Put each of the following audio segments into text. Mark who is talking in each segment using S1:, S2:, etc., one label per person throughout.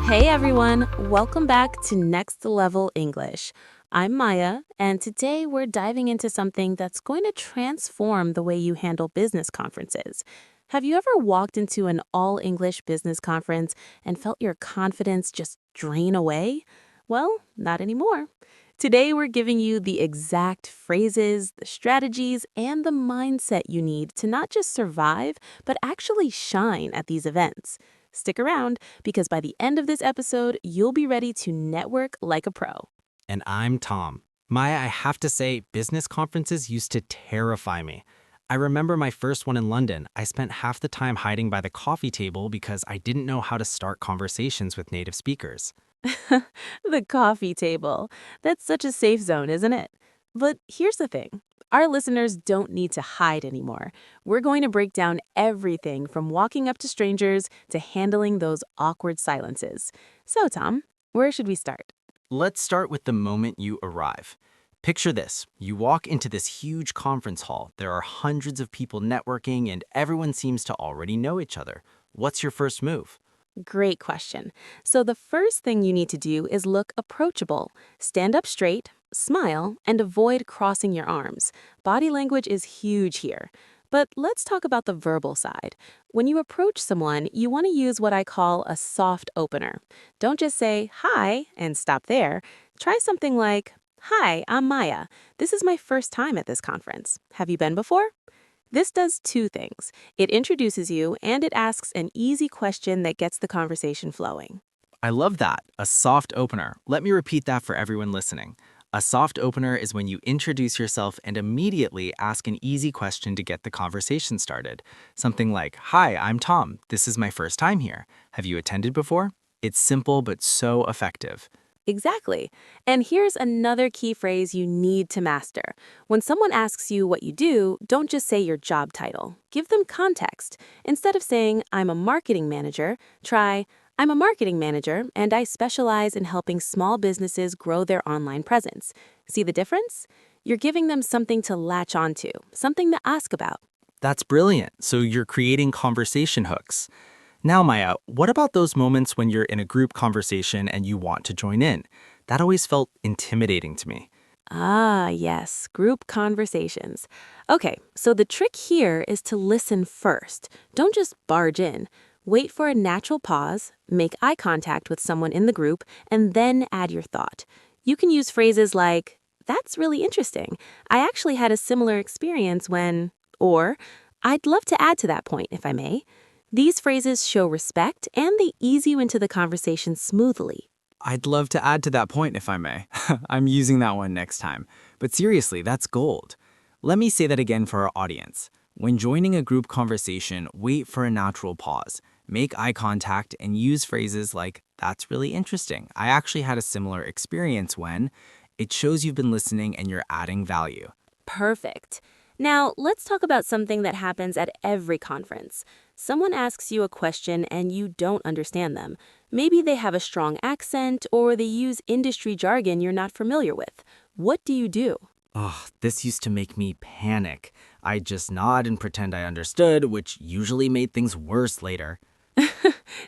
S1: Hey everyone, welcome back to Next Level English. I'm Maya, and today we're diving into something that's going to transform the way you handle business conferences. Have you ever walked into an all English business conference and felt your confidence just drain away? Well, not anymore. Today, we're giving you the exact phrases, the strategies, and the mindset you need to not just survive, but actually shine at these events. Stick around because by the end of this episode, you'll be ready to network like a pro.
S2: And I'm Tom. Maya, I have to say, business conferences used to terrify me. I remember my first one in London. I spent half the time hiding by the coffee table because I didn't know how to start conversations with native speakers.
S1: The coffee table. That's such a safe zone, isn't it? But here's the thing. Our listeners don't need to hide anymore. We're going to break down everything from walking up to strangers to handling those awkward silences. So, Tom, where should we start?
S2: Let's start with the moment you arrive. Picture this. You walk into this huge conference hall. There are hundreds of people networking, and everyone seems to already know each other. What's your first move?
S1: Great question. So, the first thing you need to do is look approachable. Stand up straight, smile, and avoid crossing your arms. Body language is huge here. But let's talk about the verbal side. When you approach someone, you want to use what I call a soft opener. Don't just say, hi, and stop there. Try something like, hi, I'm Maya. This is my first time at this conference. Have you been before? This does two things. It introduces you and it asks an easy question that gets the conversation flowing.
S2: I love that. A soft opener. Let me repeat that for everyone listening. A soft opener is when you introduce yourself and immediately ask an easy question to get the conversation started. Something like, hi, I'm Tom. This is my first time here. Have you attended before? It's simple but so effective.
S1: Exactly. And here's another key phrase you need to master. When someone asks you what you do, don't just say your job title. Give them context. Instead of saying, I'm a marketing manager, try, I'm a marketing manager and I specialize in helping small businesses grow their online presence. See the difference? You're giving them something to latch onto, something to ask about.
S2: That's brilliant. So you're creating conversation hooks. Now, Maya, what about those moments when you're in a group conversation and you want to join in? That always felt intimidating to me.
S1: Ah, yes, group conversations. Okay, so the trick here is to listen first. Don't just barge in. Wait for a natural pause, make eye contact with someone in the group, and then add your thought. You can use phrases like, that's really interesting. I actually had a similar experience when, or, I'd love to add to that point if I may. These phrases show respect and they ease you into the conversation smoothly.
S3: I'd love to add to that point if I may. I'm using that one next time. But seriously, that's gold. Let me say that again for our audience. When joining a group conversation, wait for a natural pause. Make eye contact and use phrases like, that's really interesting. I actually had a similar experience when. It shows you've been listening and you're adding value.
S1: Perfect. Now, let's talk about something that happens at every conference. Someone asks you a question and you don't understand them. Maybe they have a strong accent or they use industry jargon you're not familiar with. What do you do?
S2: Oh, this used to make me panic. I'd just nod and pretend I understood, which usually made things worse later.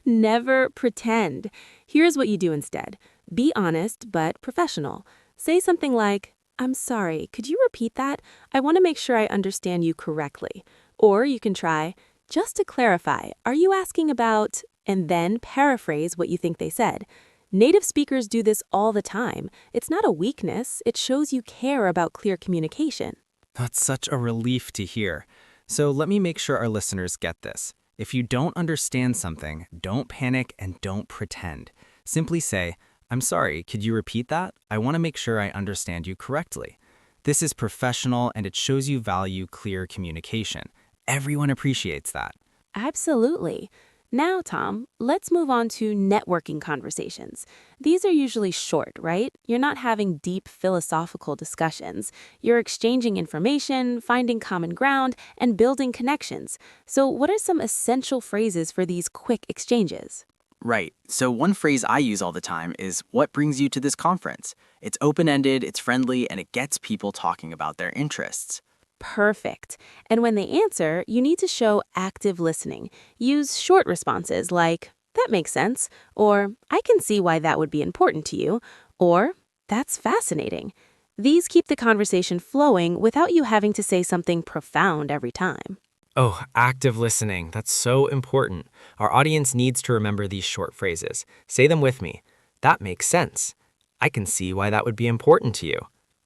S1: Never pretend. Here's what you do instead. Be honest but professional. Say something like, I'm sorry, could you repeat that? I want to make sure I understand you correctly. Or you can try, just to clarify, are you asking about, and then paraphrase what you think they said. Native speakers do this all the time. It's not a weakness, it shows you care about clear communication.
S2: That's such a relief to hear. So let me make sure our listeners get this. If you don't understand something, don't panic and don't pretend. Simply say, I'm sorry, could you repeat that? I want to make sure I understand you correctly. This is professional and it shows you value clear communication. Everyone appreciates that.
S1: Absolutely. Now, Tom, let's move on to networking conversations. These are usually short, right? You're not having deep philosophical discussions. You're exchanging information, finding common ground, and building connections. So, what are some essential phrases for these quick exchanges?
S3: Right. So one phrase I use all the time is, what brings you to this conference? It's open-ended, it's friendly, and it gets people talking about their interests.
S1: Perfect. And when they answer, you need to show active listening. Use short responses like, that makes sense, or I can see why that would be important to you, or that's fascinating. These keep the conversation flowing without you having to say something profound every time.
S4: Oh, active listening. That's so important. Our audience needs to remember these short phrases. Say them with me. That makes sense. I can see why that would be important to you.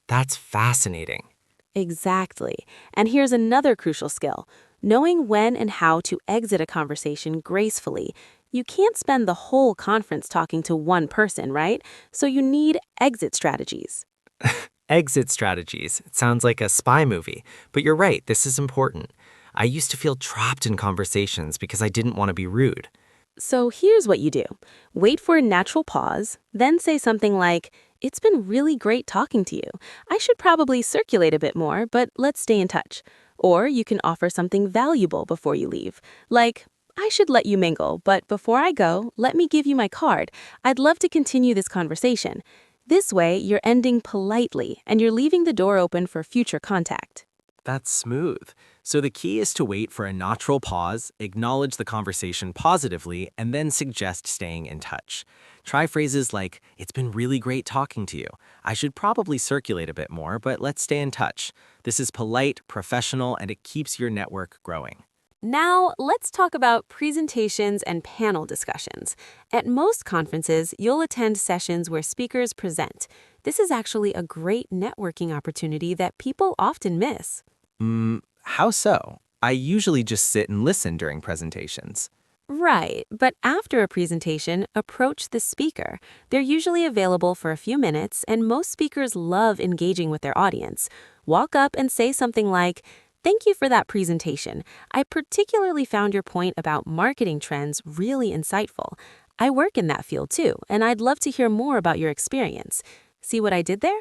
S4: That's fascinating.
S1: Exactly. And here's another crucial skill: knowing when and how to exit a conversation gracefully. You can't spend the whole conference talking to one person, right? So you need exit strategies.
S4: Exit strategies. It sounds like a spy movie, but you're right, this is important. I used to feel trapped in conversations because I didn't want to be rude.
S1: So here's what you do: wait for a natural pause, then say something like, "It's been really great talking to you. I should probably circulate a bit more, but let's stay in touch." Or you can offer something valuable before you leave, like, "I should let you mingle, but before I go, let me give you my card. I'd love to continue this conversation." This way, you're ending politely and you're leaving the door open for future contact.
S3: That's smooth. So the key is to wait for a natural pause, acknowledge the conversation positively, and then suggest staying in touch. Try phrases like, "It's been really great talking to you. I should probably circulate a bit more, but let's stay in touch." This is polite, professional, and it keeps your network growing.
S1: Now, let's talk about presentations and panel discussions. At most conferences, you'll attend sessions where speakers present. This is actually a great networking opportunity that people often miss.
S3: How so? I usually just sit and listen during presentations.
S1: Right, but after a presentation, approach the speaker. They're usually available for a few minutes, and most speakers love engaging with their audience. Walk up and say something like, "Thank you for that presentation. I particularly found your point about marketing trends really insightful. I work in that field too, and I'd love to hear more about your experience. See what I did there?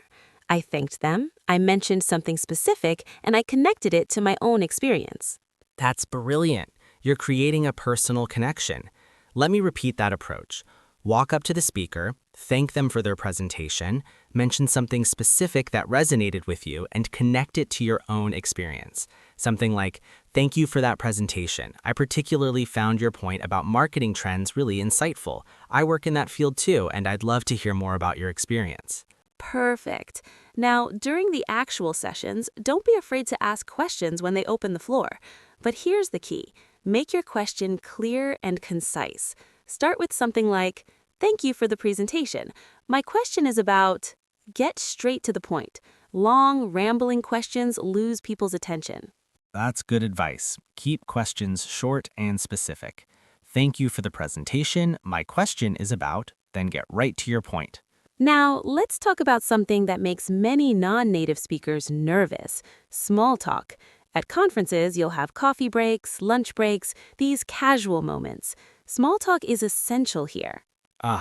S1: I thanked them, I mentioned something specific, and I connected it to my own experience."
S2: That's brilliant. You're creating a personal connection. Let me repeat that approach. Walk up to the speaker, thank them for their presentation, mention something specific that resonated with you, and connect it to your own experience. Something like, "Thank you for that presentation. I particularly found your point about marketing trends really insightful. I work in that field too, and I'd love to hear more about your experience."
S1: Perfect. Now, during the actual sessions, don't be afraid to ask questions when they open the floor. But here's the key: make your question clear and concise. Start with something like, "Thank you for the presentation. My question is about..." Get straight to the point. Long, rambling questions lose people's attention.
S2: That's good advice. Keep questions short and specific. "Thank you for the presentation. My question is about," then get right to your point.
S1: Now, let's talk about something that makes many non-native speakers nervous: small talk. At conferences, you'll have coffee breaks, lunch breaks, these casual moments. Small talk is essential here.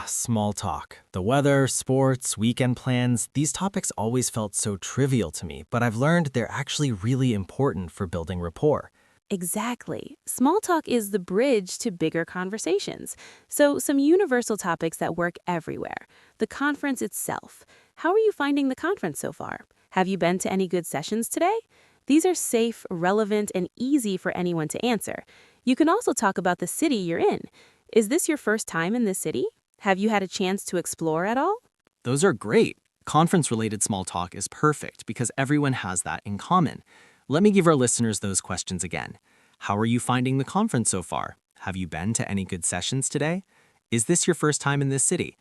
S2: Small talk. The weather, sports, weekend plans, these topics always felt so trivial to me, but I've learned they're actually really important for building rapport.
S1: Exactly. Small talk is the bridge to bigger conversations. So, some universal topics that work everywhere. The conference itself. How are you finding the conference so far? Have you been to any good sessions today? These are safe, relevant, and easy for anyone to answer. You can also talk about the city you're in. Is this your first time in this city? Have you had a chance to explore at all?
S3: Those are great. Conference-related small talk is perfect because everyone has that in common. Let me give our listeners those questions again. How are you finding the conference so far? Have you been to any good sessions today? Is this your first time in this city?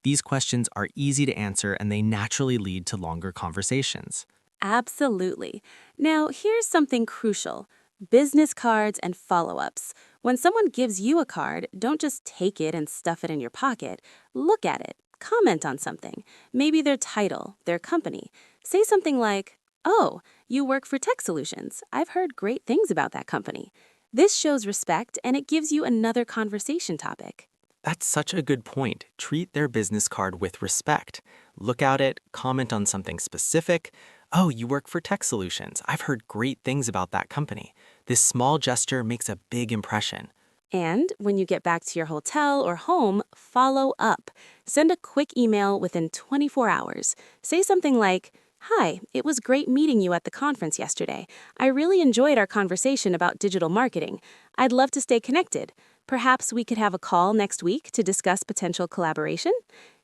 S3: These questions are easy to answer and they naturally lead to longer conversations.
S1: Absolutely. Now, here's something crucial: business cards and follow-ups. When someone gives you a card, don't just take it and stuff it in your pocket. Look at it. Comment on something. Maybe their title, their company. Say something like, "Oh, you work for Tech Solutions. I've heard great things about that company." This shows respect and it gives you another conversation topic.
S3: That's such a good point. Treat their business card with respect. Look at it, comment on something specific. "Oh, you work for Tech Solutions. I've heard great things about that company." This small gesture makes a big impression.
S1: And when you get back to your hotel or home, follow up. Send a quick email within 24 hours. Say something like, "Hi, it was great meeting you at the conference yesterday. I really enjoyed our conversation about digital marketing. I'd love to stay connected. Perhaps we could have a call next week to discuss potential collaboration?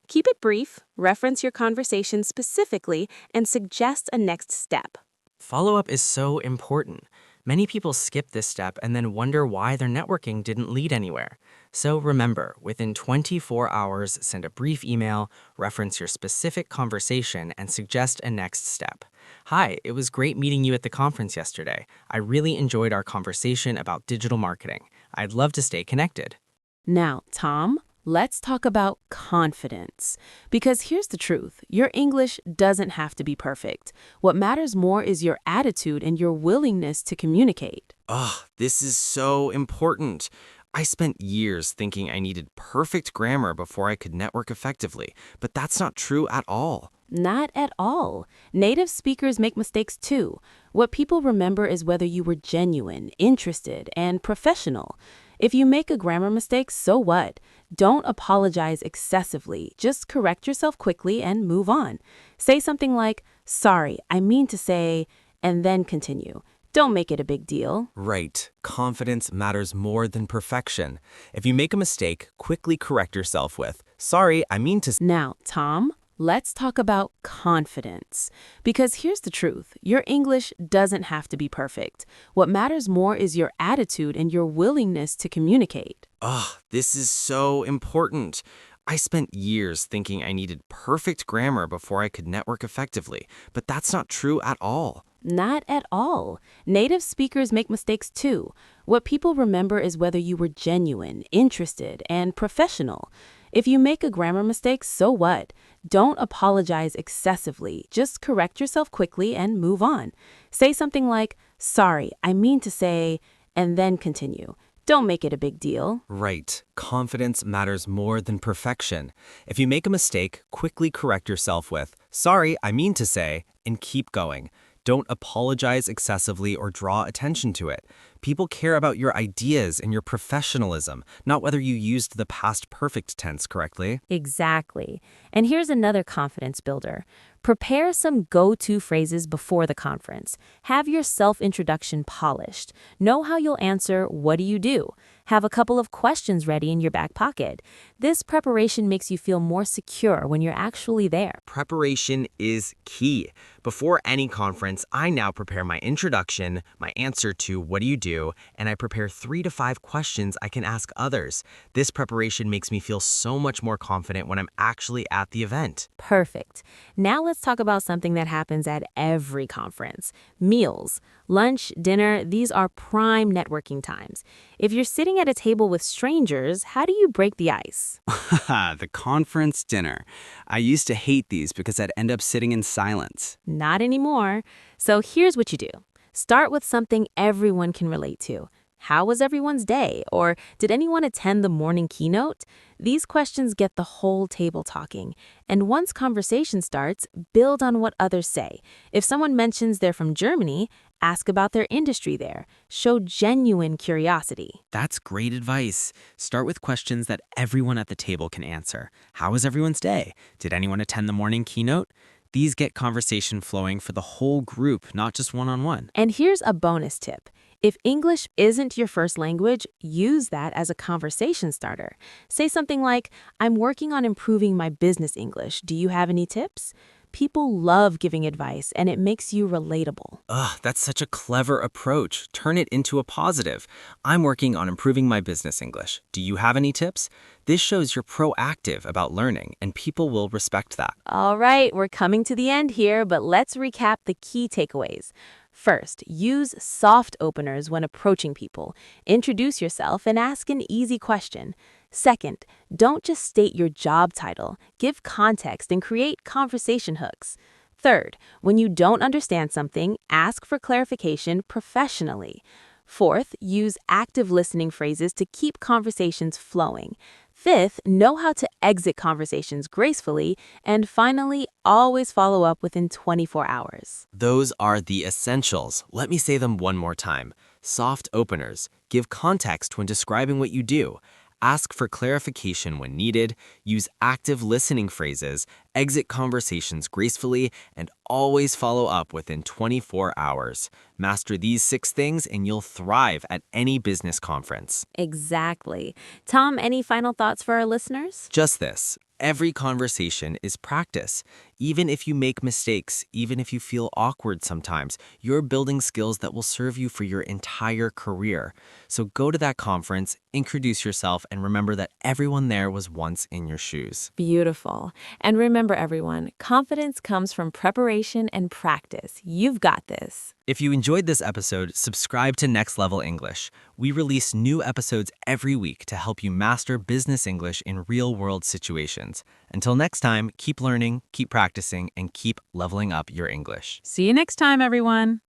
S1: Keep it brief, reference your conversation specifically, and suggest a next step.
S4: Follow-up is so important. Many people skip this step and then wonder why their networking didn't lead anywhere. So remember, within 24 hours, send a brief email, reference your specific conversation, and suggest a next step. Hi, it was great meeting you at the conference yesterday. I really enjoyed our conversation about digital marketing. I'd love to stay connected.
S1: Now, Tom, let's talk about confidence. Because here's the truth, your English doesn't have to be perfect. What matters more is your attitude and your willingness to communicate.
S2: This is so important. I spent years thinking I needed perfect grammar before I could network effectively, but that's not true at all.
S1: Not at all. Native speakers make mistakes too. What people remember is whether you were genuine, interested, and professional. If you make a grammar mistake, so what? Don't apologize excessively. Just correct yourself quickly and move on. Say something like, "Sorry, I mean to say," and then continue. Don't make it a big deal.
S2: Right. Confidence matters more than perfection. If you make a mistake, quickly correct yourself with, "Sorry, I mean to..."
S1: Now, Tom, let's talk about confidence. Because here's the truth, your English doesn't have to be perfect. What matters more is your attitude and your willingness to communicate.
S2: This is so important. I spent years thinking I needed perfect grammar before I could network effectively, but that's not true at all.
S1: Not at all. Native speakers make mistakes too. What people remember is whether you were genuine, interested, and professional. If you make a grammar mistake, so what? Don't apologize excessively. Just correct yourself quickly and move on. Say something like, "Sorry, I mean to say," and then continue. Don't make it a big deal.
S2: Right. Confidence matters more than perfection. If you make a mistake, quickly correct yourself with, "Sorry, I mean to say," and keep going. Don't apologize excessively or draw attention to it. People care about your ideas and your professionalism, not whether you used the past perfect tense correctly.
S1: Exactly. And here's another confidence builder. Prepare some go-to phrases before the conference. Have your self-introduction polished. Know how you'll answer, "What do you do?" Have a couple of questions ready in your back pocket. This preparation makes you feel more secure when you're actually there.
S2: Preparation is key. Before any conference, I now prepare my introduction, my answer to "What do you do?" and I prepare 3 to 5 questions I can ask others. This preparation makes me feel so much more confident when I'm actually at the event.
S1: Perfect. Now let's talk about something that happens at every conference. Meals. Lunch, dinner, these are prime networking times. If you're sitting at a table with strangers, how do you break the ice?
S5: The conference dinner. I used to hate these because I'd end up sitting in silence.
S1: Not anymore. So here's what you do. Start with something everyone can relate to. How was everyone's day? Or did anyone attend the morning keynote? These questions get the whole table talking. And once conversation starts, build on what others say. If someone mentions they're from Germany, ask about their industry there. Show genuine curiosity.
S5: That's great advice. Start with questions that everyone at the table can answer. How was everyone's day? Did anyone attend the morning keynote? These get conversation flowing for the whole group, not just one-on-one.
S1: And here's a bonus tip. If English isn't your first language, use that as a conversation starter. Say something like, "I'm working on improving my business English. Do you have any tips?" People love giving advice, and it makes you relatable.
S2: That's such a clever approach. Turn it into a positive. I'm working on improving my business English. Do you have any tips? This shows you're proactive about learning, and people will respect that.
S1: All right, we're coming to the end here, but let's recap the key takeaways. First, use soft openers when approaching people. Introduce yourself and ask an easy question. Second, don't just state your job title. Give context and create conversation hooks. Third, when you don't understand something, ask for clarification professionally. Fourth, use active listening phrases to keep conversations flowing. Fifth, know how to exit conversations gracefully. And finally, always follow up within 24 hours.
S2: Those are the essentials. Let me say them one more time. Soft openers. Give context when describing what you do. Ask for clarification when needed. Use active listening phrases.
S5: Exit conversations gracefully and always follow up within 24 hours. Master these 6 things and you'll thrive at any business conference.
S1: Exactly. Tom, any final thoughts for our listeners?
S5: Just this. Every conversation is practice. Even if you make mistakes, even if you feel awkward sometimes, you're building skills that will serve you for your entire career. So go to that conference, introduce yourself, and remember that everyone there was once in your shoes.
S1: Beautiful. And remember, everyone, confidence comes from preparation and practice. You've got this.
S5: If you enjoyed this episode, subscribe to Next Level English. We release new episodes every week to help you master business English in real-world situations. Until next time, keep learning, keep practicing, and keep leveling up your English.
S6: See you next time, everyone.